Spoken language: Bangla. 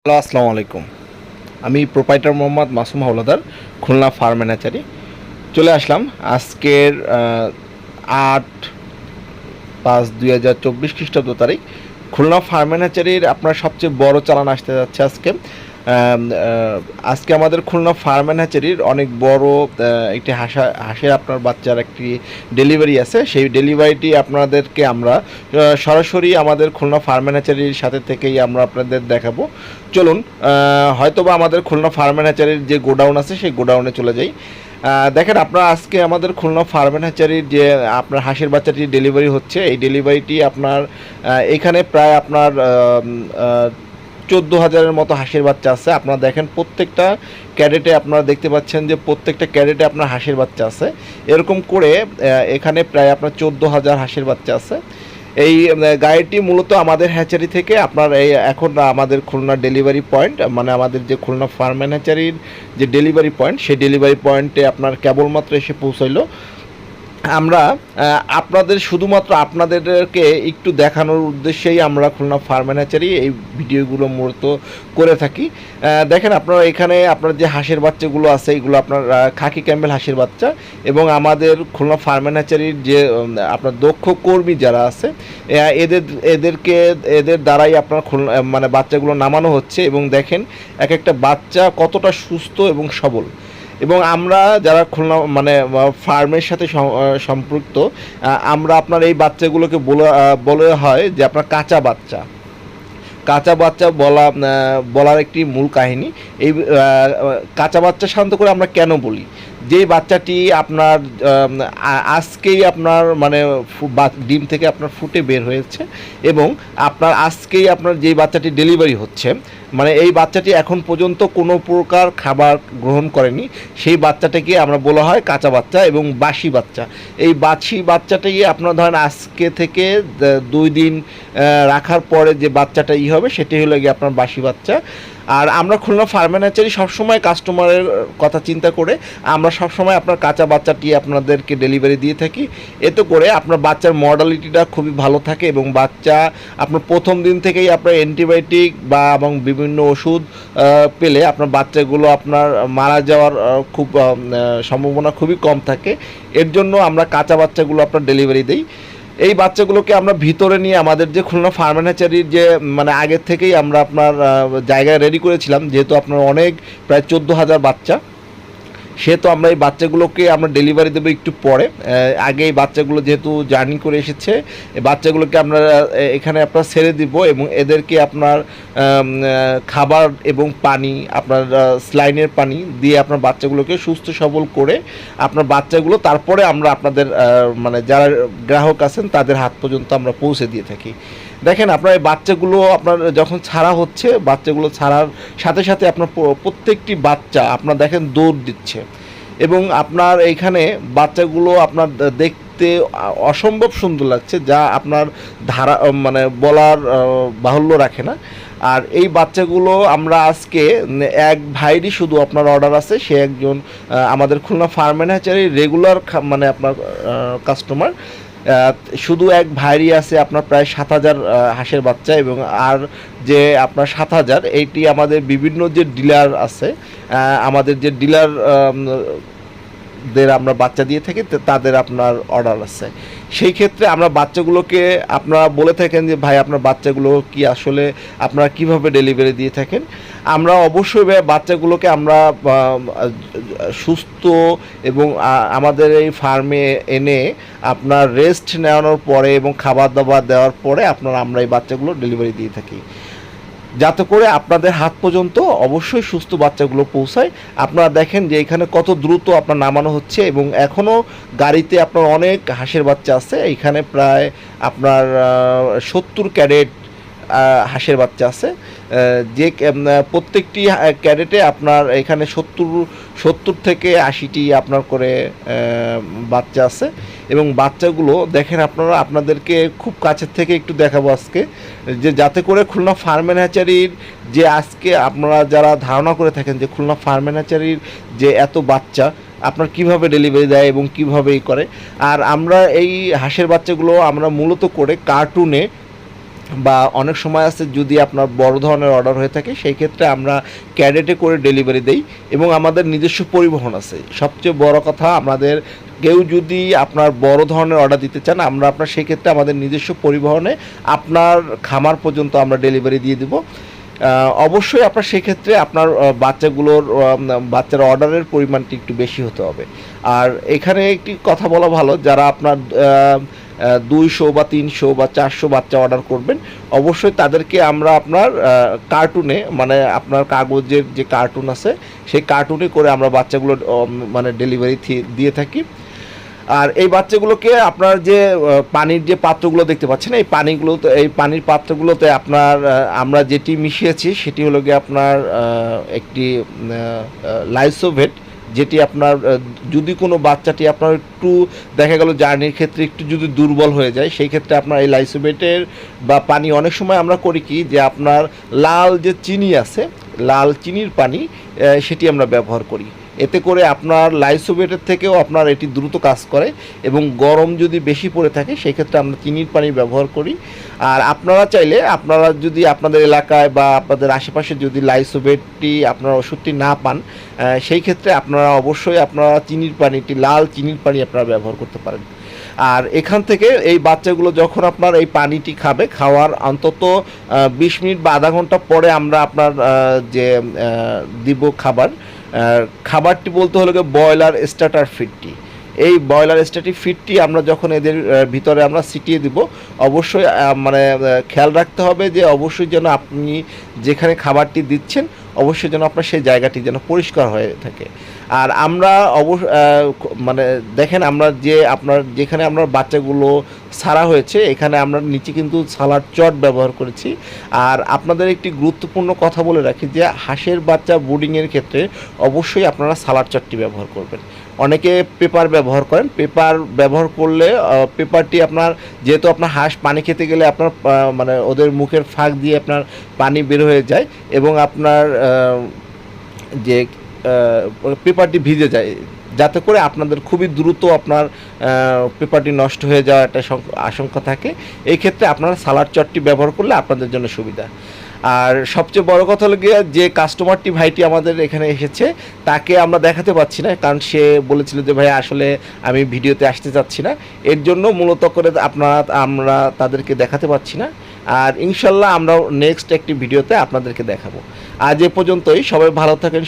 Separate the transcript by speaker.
Speaker 1: হ্যালো, আসসালামু আলাইকুম। আমি প্রোপাইটার মোহাম্মদ মাসুম হাওলাদার, খুলনা ফার্ম ম্যানেজারি। চলে আসলাম আজকের 8/5/2024 খ্রিস্টাব্দ তারিখ। খুলনা ফার্ম ম্যানেজারির আপনার সবচেয়ে বড় চালান আসতে যাচ্ছে আজকে। আজকে আমাদের খুলনা ফার্ম ম্যানেজারির অনেক বড় একটি হাঁসের আপনার বাচ্চার একটি ডেলিভারি আছে। সেই ডেলিভারিটি আপনাদেরকে আমরা সরাসরি আমাদের খুলনা ফার্ম ম্যানেজারির সাথে থেকেই আমরা আপনাদের দেখাবো। চলুন, হয়তোবা আমাদের খুলনা ফার্ম ম্যানেজারির যে গোডাউন আছে সেই গোডাউনে চলে যাই। দেখেন, আপনারা আজকে আমাদের খুলনা ফার্ম হ্যাচারির যে আপনার হাঁসের বাচ্চাটি ডেলিভারি হচ্ছে, এই ডেলিভারিটি আপনার এখানে প্রায় আপনার 14,000-এর মতো হাঁসের বাচ্চা আছে। আপনারা দেখেন প্রত্যেকটা ক্যারেটে আপনারা দেখতে পাচ্ছেন যে প্রত্যেকটা ক্যারেটে আপনার হাঁসের বাচ্চা আছে। এরকম করে এখানে প্রায় আপনার 14,000 হাঁসের বাচ্চা আছে। এই গাড়িটি মূলত আমাদের হ্যাচারি থেকে আপনার এই এখন আমাদের খুলনা ডেলিভারি পয়েন্ট, মানে আমাদের যে খুলনা ফার্ম হ্যাচারির যে ডেলিভারি পয়েন্ট, সেই ডেলিভারি পয়েন্টে আপনার কেবলমাত্র এসে পৌঁছাইলো। আমরা আপনাদের শুধুমাত্র আপনাদেরকে একটু দেখানোর উদ্দেশ্যেই আমরা খুলনা ফার্ম হ্যাচারি এই ভিডিওগুলো মূলত করে থাকি। দেখেন, আপনারা এখানে আপনার যে হাঁসের বাচ্চাগুলো আছে, এগুলো আপনার খাকি ক্যাম্বেল হাঁসের বাচ্চা, এবং আমাদের খুলনা ফার্ম হ্যাচারির যে আপনার দক্ষ কর্মী যারা আছে, এদের দ্বারাই আপনার খুলনা মানে বাচ্চাগুলো নামানো হচ্ছে। এবং দেখেন এক একটা বাচ্চা কতটা সুস্থ এবং সবল। এবং আমরা যারা খুলনা মানে ফার্মের সাথে সম্পৃক্ত, আমরা আপনার এই বাচ্চাগুলোকে বলে হয় যে আপনার কাঁচা বাচ্চা। কাঁচা বাচ্চা বলার একটি মূল কাহিনী এই কাঁচা বাচ্চা শান্ত করে আমরা কেন বলি, যেই বাচ্চাটি আপনার আজকেই আপনার মানে ডিম থেকে আপনার ফুটে বের হয়েছে, এবং আপনার আজকেই আপনার যেই বাচ্চাটি ডেলিভারি হচ্ছে, মানে এই বাচ্চাটি এখন পর্যন্ত কোনো প্রকার খাবার গ্রহণ করেনি, সেই বাচ্চাটাকে আমরা বলা হয় কাঁচা বাচ্চা এবং বাসি বাচ্চা। এই বাসি বাচ্চাটাই আপনার ধরেন আজকে থেকে 2 দিন রাখার পরে যে বাচ্চাটা হবে সেটাই হলো গিয়ে আপনার বাসি বাচ্চা। আর আমরা খুলনা ফার্ম হ্যাচারি সবসময় কাস্টমারের কথা চিন্তা করে আমরা সবসময় আপনার কাঁচা বাচ্চাটি আপনাদেরকে ডেলিভারি দিয়ে থাকি। এতে করে আপনার বাচ্চার মর্টালিটিটা খুবই ভালো থাকে, এবং বাচ্চা আপনার প্রথম দিন থেকেই আপনার অ্যান্টিবায়োটিক বা এবং বিভিন্ন ওষুধ পেলে আপনার বাচ্চাগুলো আপনার মারা যাওয়ার খুব সম্ভাবনা খুবই কম থাকে। এর জন্য আমরা কাঁচা বাচ্চাগুলো আপনার ডেলিভারি দিই। এই বাচ্চাগুলোকে আমরা ভিতরে নিয়ে আমাদের যে খুলনা ফার্ম হ্যাচারির যে মানে আগের থেকেই আমরা আপনার জায়গায় রেডি করেছিলাম, যেহেতু আপনার অনেক প্রায় 14,000 বাচ্চা, সেহেতু আমরা এই বাচ্চাগুলোকে আমরা ডেলিভারি দেবো একটু পরে। আগে এই বাচ্চাগুলো যেহেতু জার্নি করে এসেছে, এই বাচ্চাগুলোকে আমরা এখানে আপনার ছেড়ে দিব, এবং এদেরকে আপনার খাবার এবং পানি, আপনার স্লাইনের পানি দিয়ে আপনার বাচ্চাগুলোকে সুস্থ সবল করে আপনার বাচ্চাগুলো তারপরে আমরা আপনাদের মানে যারা গ্রাহক আছেন তাদের হাত পর্যন্ত আমরা পৌঁছে দিয়ে থাকি। দেখেন, আপনার এই বাচ্চাগুলো আপনার যখন ছাড়া হচ্ছে, বাচ্চাগুলো ছাড়ার সাথে সাথে আপনার প্রত্যেকটি বাচ্চা আপনার দেখেন দৌড় দিচ্ছে, এবং আপনার এইখানে বাচ্চাগুলো আপনার দেখতে অসম্ভব সুন্দর লাগছে, যা আপনার ধারা মানে বলার বাহুল্য রাখে না। আর এই বাচ্চাগুলো আমরা আজকে এক ভাইরই শুধু আপনার অর্ডার আছে, সে একজন আমাদের খুলনা ফার্ম হ্যাচারি রেগুলার মানে আপনার কাস্টমার। শুধু এক ভাইরই আছে আপনার প্রায় 7,000 হাঁসের বাচ্চা, এবং আর যে আপনার 7,000 এইটি আমাদের বিভিন্ন যে ডিলার আছে, আমাদের যে ডিলার দের আমরা বাচ্চা দিয়ে থাকি, তাদের আপনার অর্ডার আছে। সেই ক্ষেত্রে আমরা বাচ্চাগুলোকে আপনারা বলে থাকেন যে ভাই আপনার বাচ্চাগুলো কি আসলে আপনারা কিভাবে ডেলিভারি দিয়ে থাকেন। আমরা অবশ্যই বাচ্চাগুলোকে আমরা সুস্থ এবং আমাদের এই ফার্মে এনে আপনার রেস্ট নেওয়ানোর পরে এবং খাবার দাবার দেওয়ার পরে আমরা এই বাচ্চাগুলো ডেলিভারি দিয়ে থাকি, যাতে করে আপনাদের হাত পর্যন্ত অবশ্যই সুস্থ বাচ্চাগুলো পৌঁছায়। আপনারা দেখেন যে এখানে কত দ্রুত আপনার নামানো হচ্ছে, এবং এখনও গাড়িতে আপনার অনেক হাঁসের বাচ্চা আছে। এখানে প্রায় আপনার 70 ক্যারেট হাঁসের বাচ্চা আছে, যে প্রত্যেকটি ক্যারেটে আপনার এখানে 70 থেকে 80টি আপনার করে বাচ্চা আছে। এবং বাচ্চাগুলো দেখেন, আপনাদেরকে খুব কাছের থেকে একটু দেখাবো আজকে, যে যাতে করে খুলনা ফার্ম হ্যাচারির যে আজকে আপনারা যারা ধারণা করে থাকেন যে খুলনা ফার্ম হ্যাচারির যে এত বাচ্চা আপনার কিভাবে ডেলিভারি দেয় এবং কীভাবে করে। আর আমরা এই হাঁসের বাচ্চাগুলো আমরা মূলত করে কার্টুনে বা অনেক সময় আছে যদি আপনার বড় ধরনের অর্ডার হয়ে থাকে সেই ক্ষেত্রে আমরা ক্যাডেটে করে ডেলিভারি দেই এবং আমাদের নিজস্ব পরিবহন আছে। সবচেয়ে বড় কথা, আমাদের কেউ যদি আপনার বড় ধরনের অর্ডার দিতে চান আমরা আপনার সেই ক্ষেত্রে আমাদের নিজস্ব পরিবহনে আপনার খামার পর্যন্ত আমরা ডেলিভারি দিয়ে দেব। অবশ্যই আপনার সেক্ষেত্রে আপনার বাচ্চার অর্ডারের পরিমাণটি একটু বেশি হতে হবে। আর এখানে একটি কথা বলা ভালো, যারা আপনার 200 বা 300 বা 400 বাচ্চা অর্ডার করবেন অবশ্যই তাদেরকে আমরা আপনার কার্টুনে, মানে আপনার কাগজের যে কার্টুন আছে সেই কার্টুনে করে আমরা বাচ্চাগুলো মানে ডেলিভারি দিয়ে থাকি। আর এই বাচ্চাগুলোকে আপনার যে পানির যে পাত্রগুলো দেখতে পাচ্ছেন এই পানির পাত্রগুলোতে আপনার আমরা যেটি মিশিয়েছি সেটি হলো গিয়ে আপনার একটি লাইসোভেট, যেটি আপনার যদি কোনো বাচ্চাটি আপনার একটু দেখা গেল জার্নির ক্ষেত্রে একটু যদি দুর্বল হয়ে যায় সেই ক্ষেত্রে আপনার এই লাইসোভেটের বা পানি, অনেক সময় আমরা করি কি যে আপনার লাল যে চিনি আছে, লাল চিনির পানি সেটি আমরা ব্যবহার করি। এতে করে আপনার লাইসোভেটের থেকেও আপনার এটি দ্রুত কাজ করে এবং গরম যদি বেশি পড়ে থাকে সেই ক্ষেত্রে আমরা চিনির পানি ব্যবহার করি। আর আপনারা চাইলে আপনারা যদি আপনাদের এলাকায় বা আপনাদের আশেপাশে যদি লাইসোভেটটি আপনারা ওষুধটি না পান সেই ক্ষেত্রে আপনারা অবশ্যই আপনারা চিনির পানিটি, লাল চিনির পানি আপনারা ব্যবহার করতে পারেন। আর এখান থেকে এই বাচ্চাগুলো যখন আপনার এই পানিটি খাবে, খাওয়ার অন্তত 20 মিনিট বা আধা ঘন্টা পরে আমরা আপনার যে দিব খাবারটি বলতে হলো গিয়ে ব্রয়লার স্টার্টার ফিডটি। এই ব্রয়লার স্টার্টার ফিডটি আমরা যখন এদের ভিতরে আমরা ছিটিয়ে দিব অবশ্যই মানে খেয়াল রাখতে হবে যে অবশ্যই যেন আপনি যেখানে খাবারটি দিচ্ছেন অবশ্যই যেন আপনার সেই জায়গাটি যেন পরিষ্কার হয়ে থাকে। আর আমরা মানে দেখেন আমরা আপনার যেখানে আমরা বাচ্চাগুলো ছাড়া হয়েছে এখানে আমরা নিচে কিন্তু সালাড চট ব্যবহার করেছি। আর আপনাদের একটি গুরুত্বপূর্ণ কথা বলে রাখি যে হাঁসের বাচ্চা ব্রুডিংয়ের ক্ষেত্রে অবশ্যই আপনারা সালাড চটটি ব্যবহার করবেন। অনেকে পেপার ব্যবহার করেন, পেপার ব্যবহার করলে পেপারটি আপনার, যেহেতু আপনার হাঁস পানি খেতে গেলে আপনার মানে ওদের মুখের ফাঁক দিয়ে আপনার পানি বের হয়ে যায় এবং আপনার যে পেপারটি ভিজে যায়, যাতে করে আপনাদের খুবই দ্রুত আপনার পেপারটি নষ্ট হয়ে যাওয়ার একটা আশঙ্কা থাকে। এই ক্ষেত্রে আপনারা সালাড চটটি ব্যবহার করলে আপনাদের জন্য সুবিধা। আর সবচেয়ে বড় কথা হলো গিয়ে যে কাস্টমারটি ভাইটি আমাদের এখানে এসেছে তাকে আমরা দেখাতে পাচ্ছি না, কারণ সে বলেছিল যে ভাই আসলে আমি ভিডিওতে আসতে চাচ্ছি না, এর জন্য মূলত করে আমরা তাদেরকে দেখাতে পাচ্ছি না। আর ইনশাল্লাহ আমরা নেক্সট একটি ভিডিওতে আপনাদেরকে দেখাবো। আজ এ পর্যন্তই, সবাই ভালো থাকেন।